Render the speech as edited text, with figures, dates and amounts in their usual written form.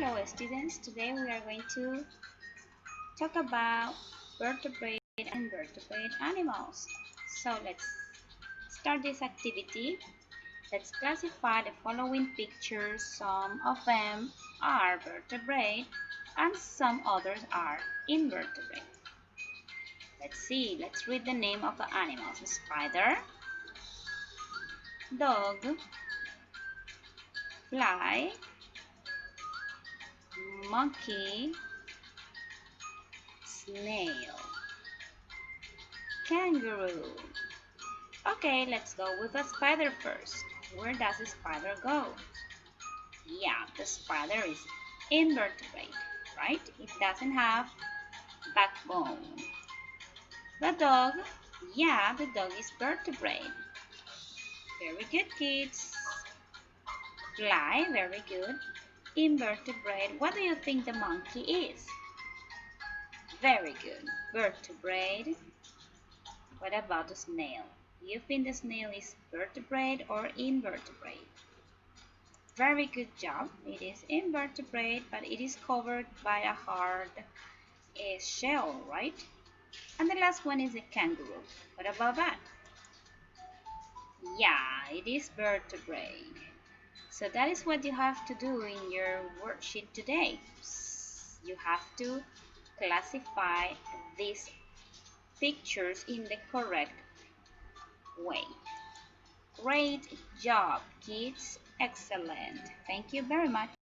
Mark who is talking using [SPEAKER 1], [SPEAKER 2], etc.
[SPEAKER 1] Hello students, today we are going to talk about vertebrate and invertebrate animals. So let's start this activity. Let's classify the following pictures. Some of them are vertebrate and some others are invertebrate. Let's read the name of the animals. Spider, dog, fly, monkey, snail, kangaroo. Okay, let's go with the spider first. Where does the spider go? Yeah, the spider is invertebrate, right? It doesn't have backbone. The dog, yeah, the dog is vertebrate. Very good, kids. Fly, very good. Invertebrate, what do you think the monkey is? Very good, vertebrate. What about the snail? Do you think the snail is vertebrate or invertebrate? Very good job. It is invertebrate, but it is covered by a hard shell, right? And the last one is a kangaroo. What about that? Yeah, it is vertebrate. So that is what you have to do in your worksheet today. You have to classify these pictures in the correct way. Great job, kids. Excellent. Thank you very much.